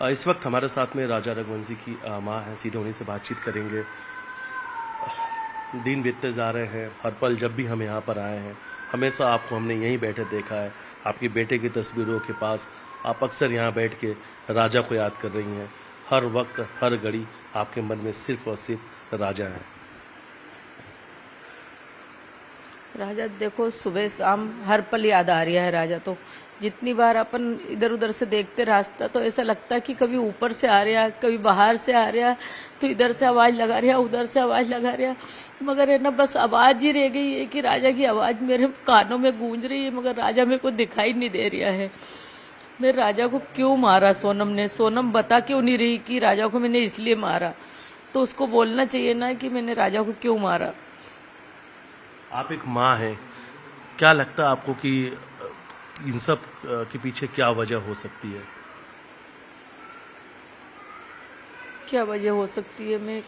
इस वक्त हमारे साथ में राजा रघुवंशी की माँ हैं, सीधे उन्हीं से बातचीत करेंगे। दिन बीतते जा रहे हैं, हर पल जब भी हम यहाँ पर आए हैं हमेशा आपको हमने यहीं बैठे देखा है। आपके बेटे की तस्वीरों के पास आप अक्सर यहाँ बैठ के राजा को याद कर रही हैं। हर वक्त हर घड़ी आपके मन में सिर्फ और सिर्फ राजा है। राजा देखो, सुबह शाम हर पल याद आ रही है राजा। तो जितनी बार अपन इधर उधर से देखते रास्ता, तो ऐसा लगता है कि कभी ऊपर से आ रहा, कभी बाहर से आ रहा, तो इधर से आवाज लगा रहा, उधर से आवाज लगा रहा, मगर है ना बस आवाज ही रह गई है कि राजा की आवाज मेरे कानों में गूंज रही है, मगर राजा मेरे को दिखाई नहीं दे रहा है। मैं राजा को क्यों मारा सोनम ने? सोनम बता क्यों नहीं रही कि राजा को मैंने इसलिए मारा? तो उसको बोलना चाहिए ना कि मैंने राजा को क्यों मारा। आप एक माँ हैं, क्या लगता है आपको कि इन सब के पीछे क्या वजह हो सकती है? क्या वजह हो सकती है, मैं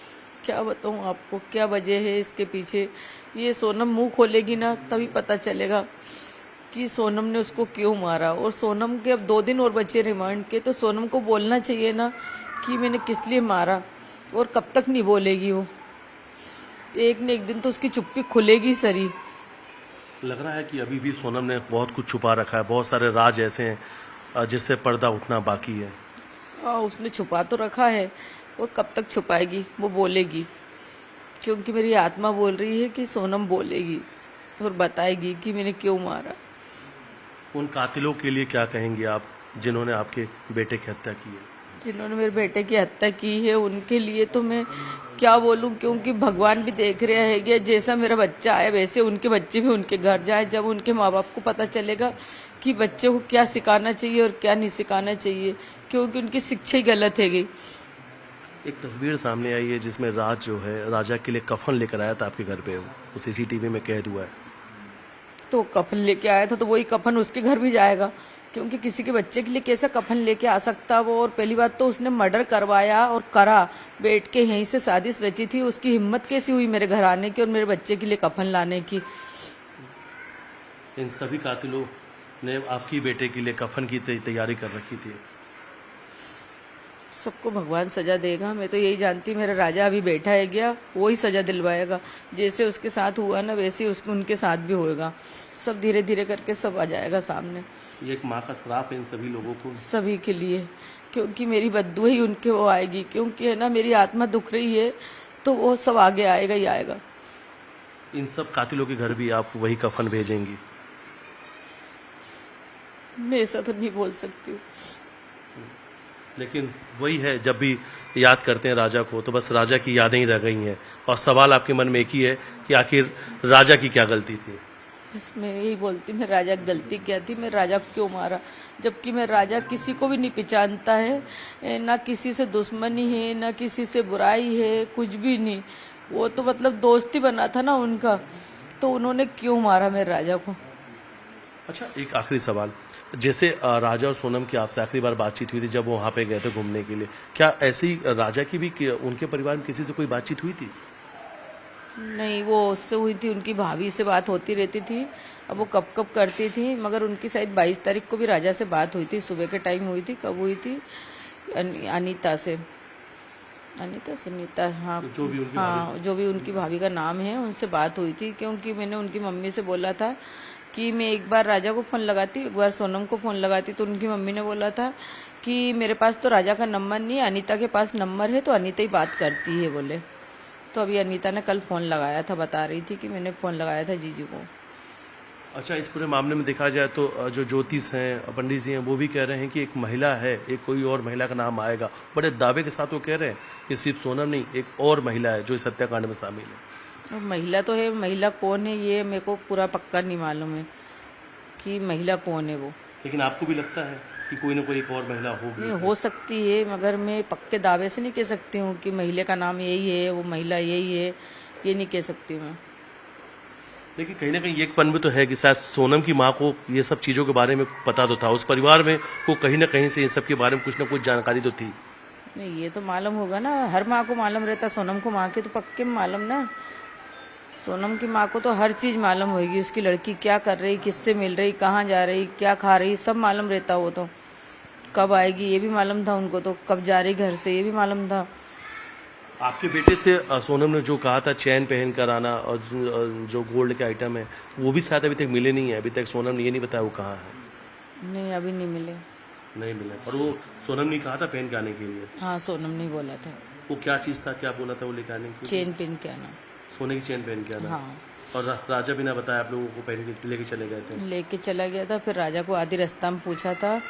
क्या बताऊं आपको क्या वजह है इसके पीछे। ये सोनम मुंह खोलेगी ना तभी पता चलेगा कि सोनम ने उसको क्यों मारा। और सोनम के अब 2 दिन और बचे रिमांड के, तो सोनम को बोलना चाहिए ना कि मैंने किस लिए मारा। और कब तक नहीं बोलेगी वो? एक न एक दिन तो उसकी चुप्पी खुलेगी सरी। लग रहा है कि अभी भी सोनम ने बहुत कुछ छुपा रखा है, बहुत सारे राज ऐसे हैं जिससे पर्दा उठना बाकी है। उसने छुपा तो रखा है, और कब तक छुपाएगी? वो बोलेगी, क्योंकि मेरी आत्मा बोल रही है कि सोनम बोलेगी और बताएगी कि मैंने क्यों मारा। उन कातिलों के लिए क्या कहेंगे आप जिन्होंने आपके बेटे की हत्या की है? जिन्होंने मेरे बेटे की हत्या की है उनके लिए तो मैं क्या बोलूं, क्योंकि भगवान भी देख रहा है कि जैसा मेरा बच्चा है वैसे उनके बच्चे भी उनके घर जाए। जब उनके माँ बाप को पता चलेगा कि बच्चे को क्या सिखाना चाहिए और क्या नहीं सिखाना चाहिए, क्योंकि उनकी शिक्षा ही गलत है गई। एक तस्वीर सामने आई है जिसमें राज जो है राजा के लिए कफन लेकर आया था आपके घर पे, वो सीसीटीवी में कैद हुआ है। तो कफन लेके आया था तो वही कफन उसके घर भी जाएगा, क्योंकि किसी के बच्चे के लिए कैसा कफन लेके आ सकता वो। और पहली बात तो उसने मर्डर करवाया और करा, बैठ के यहीं से साजिश रची थी। उसकी हिम्मत कैसी हुई मेरे घर आने की और मेरे बच्चे के लिए कफन लाने की? इन सभी कातिलों ने आपकी बेटे के लिए कफन की तैयारी कर रखी थी। सबको भगवान सजा देगा, मैं तो यही जानती। मेरा राजा अभी बैठा है गया, वो ही सजा दिलवाएगा। जैसे उसके साथ हुआ ना वैसे उसके उनके साथ भी होएगा। सब धीरे धीरे करके सब आ जाएगा सामने। ये एक माँ का श्राप है इन सभी लोगों को, सभी के लिए, क्योंकि मेरी बद्दुआ ही उनके वो आएगी। क्योंकि है ना मेरी आत्मा दुख रही है तो वो सब आगे आएगा ही आएगा। इन सब कातिलों के घर भी आप वही कफन भेजेंगी? मैं ऐसा तो नहीं बोल सकती हूँ, लेकिन वही है, जब भी याद करते हैं राजा को तो बस राजा की यादें ही रह गई हैं। और सवाल आपके मन में एक ही है कि आखिर राजा की क्या गलती थी? बस मैं यही बोलती, मैं राजा की गलती क्या थी, मैं राजा को क्यों मारा? जबकि मैं राजा किसी को भी नहीं पहचानता है, ना किसी से दुश्मनी है ना किसी से बुराई है, कुछ भी नहीं। वो तो मतलब दोस्ती बना था ना उनका, तो उन्होंने क्यों मारा मेरे राजा को? अच्छा, एक आखिरी सवाल, जैसे राजा और सोनम की आपसे आखिरी बार बातचीत हुई थी जब वो वहाँ पे गए थे घूमने के लिए, क्या ऐसे ही राजा की भी उनके परिवार में किसी से कोई बातचीत हुई थी? नहीं, वो उससे हुई थी, उनकी भाभी से बात होती रहती थी। अब वो कब कब करती थी, मगर उनकी शायद 22 तारीख को भी राजा से बात हुई थी, सुबह के टाइम हुई थी। कब हुई थी? अनीता से, अनीता सुनीता, हाँ हाँ, जो भी उनकी भाभी का नाम है, उनसे बात हुई थी। क्योंकि मैंने उनकी मम्मी से बोला था कि मैं एक बार राजा को फोन लगाती, एक बार सोनम को फोन लगाती, तो उनकी मम्मी ने बोला था कि मेरे पास तो राजा का नंबर नहीं है, अनीता के पास नंबर है, तो अनीता ही बात करती है बोले। तो अभी अनीता ने कल फोन लगाया था, बता रही थी कि मैंने फोन लगाया था जीजू को। अच्छा, इस पूरे मामले में देखा जाए तो जो ज्योतिष हैं, पंडित जी हैं, वो भी कह रहे हैं कि एक महिला है, एक कोई और महिला का नाम आएगा। बड़े दावे के साथ वो कह रहे हैं कि सिर्फ सोनम नहीं, एक और महिला है जो इस हत्याकांड में शामिल है। महिला तो है, महिला कौन है ये मेरे को पूरा पक्का नहीं मालूम है कि महिला कौन है वो। लेकिन आपको भी लगता है कि कोई ना कोई एक और महिला होगी? नहीं, हो सकती है, मगर मैं पक्के दावे से नहीं कह सकती हूँ कि महिला का नाम यही है, वो महिला यही है, ये नहीं कह सकती मैं। लेकिन कहीं ना कहीं एक पन भी तो है कि शायद सोनम की माँ को ये सब चीज़ों के बारे में पता तो था, उस परिवार में को कहीं ना कहीं से इन सब के बारे में कुछ ना कुछ जानकारी तो थी। नहीं, ये तो मालूम होगा ना, हर माँ को मालूम रहता, सोनम को माँ के तो पक्के मालूम ना। सोनम की माँ को तो हर चीज मालूम होगी, उसकी लड़की क्या कर रही, किससे मिल रही, कहाँ जा रही, क्या खा रही, सब मालूम रहता वो तो। कब आएगी ये भी मालूम था उनको, तो कब जा रही घर से ये भी मालूम था। आपके बेटे से सोनम ने जो कहा था चैन पहन कर आना और जो गोल्ड के आइटम है वो भी शायद अभी तक मिले नहीं है। अभी तक सोनम ने ये नहीं बताया वो कहाँ है। नहीं अभी नहीं मिले। नहीं मिले। और वो सोनम ने कहा था पहन के आने के लिए। हाँ सोनम ने बोला था वो क्या चीज़ था, क्या बोला था वो लेके आने के लिए? चेन पिन के आना। सोने की चैन पहन के आना। हाँ और राजा बिना बताया आप लोगों को पहन के लेके चले गए थे। लेके चला गया था। फिर राजा को आधी रास्ता में पूछा था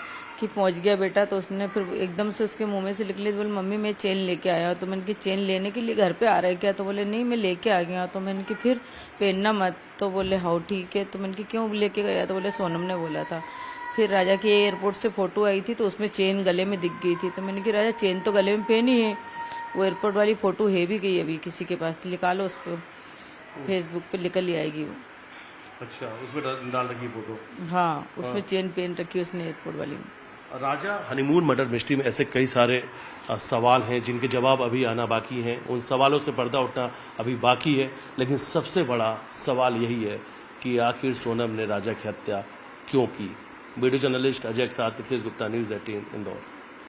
कि पहुंच गया बेटा, तो उसने फिर एकदम से उसके मुंह में से निकली तो बोले मम्मी मैं चेन लेके आया हूँ। तो मैंने कि चेन लेने के लिए घर पे आ रहा है क्या? तो बोले नहीं मैं लेके आ गया। तो मैंने कि फिर पहनना मत। तो बोले हाँ ठीक है। तो मैंने कि क्यों लेके गया? तो बोले सोनम ने बोला था। फिर राजा की एयरपोर्ट से फोटो आई थी तो उसमें चेन गले में दिख गई थी। तो मैंने कि राजा चेन तो गले में पहनी है, वो एयरपोर्ट वाली फोटो है भी गई अभी किसी के पास, निकालो उस पर, फेसबुक पे निकल ही आएगी वो। अच्छा, उसमें डाल रखी फोटो। हाँ उसमें चेन पहन रखी उसने एयरपोर्ट वाली में। राजा हनीमून मर्डर मिस्ट्री में ऐसे कई सारे सवाल हैं जिनके जवाब अभी आना बाकी हैं। उन सवालों से पर्दा उठना अभी बाकी है। लेकिन सबसे बड़ा सवाल यही है कि आखिर सोनम ने राजा की हत्या क्यों की। वीडियो जर्नलिस्ट अजय के साथ मिथिलेश गुप्ता, न्यूज़ 18 इंदौर।